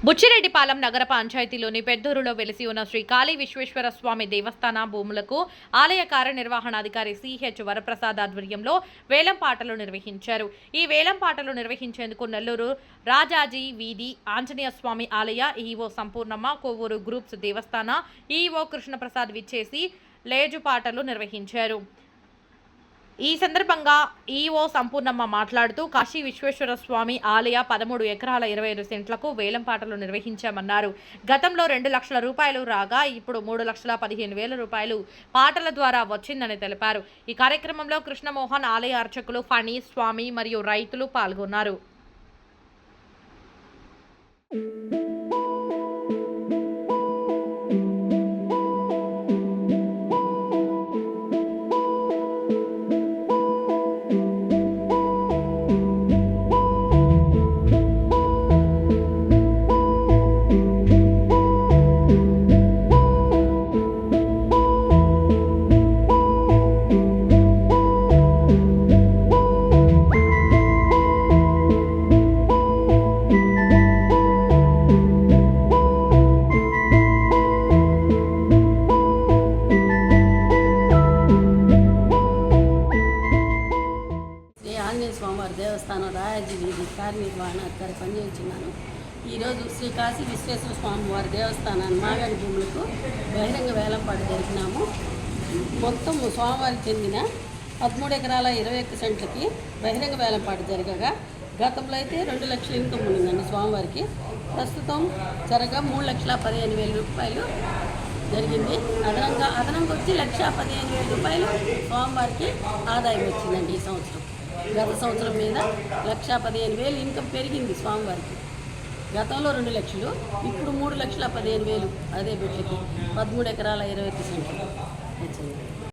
బుచ్చిరెడ్డిపాలెం నగర పంచాయతీలోని పెద్దూరులో వెలిసి ఉన్న శ్రీ కాళీ విశ్వేశ్వర స్వామి దేవస్థాన భూములకు ఆలయ కార్యనిర్వహణాధికారి సిహెచ్ వరప్రసాద్ ఆధ్వర్యంలో వేలంపాటలు నిర్వహించారు. ఈ వేలంపాటలు నిర్వహించేందుకు నెల్లూరు రాజాజీ వీధి ఆంజనేయ స్వామి ఆలయ ఈవో సంపూర్ణమ్మ, కొవ్వూరు గ్రూప్స్ దేవస్థాన ఈవో కృష్ణప్రసాద్ విచ్చేసి లేజుపాటలు నిర్వహించారు. ఈ సందర్భంగా ఈవో సంపూర్ణమ్మ మాట్లాడుతూ కాశీ విశ్వేశ్వర స్వామి ఆలయ 13 ఎకరాల 25 సెంట్లకు వేలంపాటలు నిర్వహించామన్నారు. గతంలో 2 లక్షల రూపాయలు రాగా ఇప్పుడు 3,15,000 రూపాయలు పాటల ద్వారా వచ్చిందని తెలిపారు. ఈ కార్యక్రమంలో కృష్ణమోహన్, ఆలయ అర్చకులు ఫణి, స్వామి మరియు రైతులు పాల్గొన్నారు. స్వామివారి దేవస్థానం రాయాజీ వీధి కార్యనిర్వహణాధికారి పనిచేస్తున్నాను. ఈరోజు శ్రీ కాశీ విశ్వేశ్వర స్వామి వారి దేవస్థానాన్ని మాగాడి భూములకు బహిరంగ వేలంపాటు జరిపినాము. మొత్తం స్వామివారికి చెందిన 13 ఎకరాల 21 సెంట్లకి బహిరంగ వేలంపాటు జరగగా గతంలో అయితే 2 లక్షల ఇన్కమ్ ఉండిందండి స్వామివారికి. ప్రస్తుతం జరగా 3,15,000 రూపాయలు జరిగింది. అదనంగా వచ్చి 1,15,000 రూపాయలు స్వామివారికి ఆదాయం వచ్చిందండి. ఈ సంవత్సరం గత సంవత్సరం మీద 1,15,000 ఇన్కమ్ పెరిగింది స్వామివారికి. గతంలో 2 లక్షలు, ఇప్పుడు 3,15,000 అదే బిడ్డకి 13 ఎకరాల 21 సెంట్లు వచ్చింది.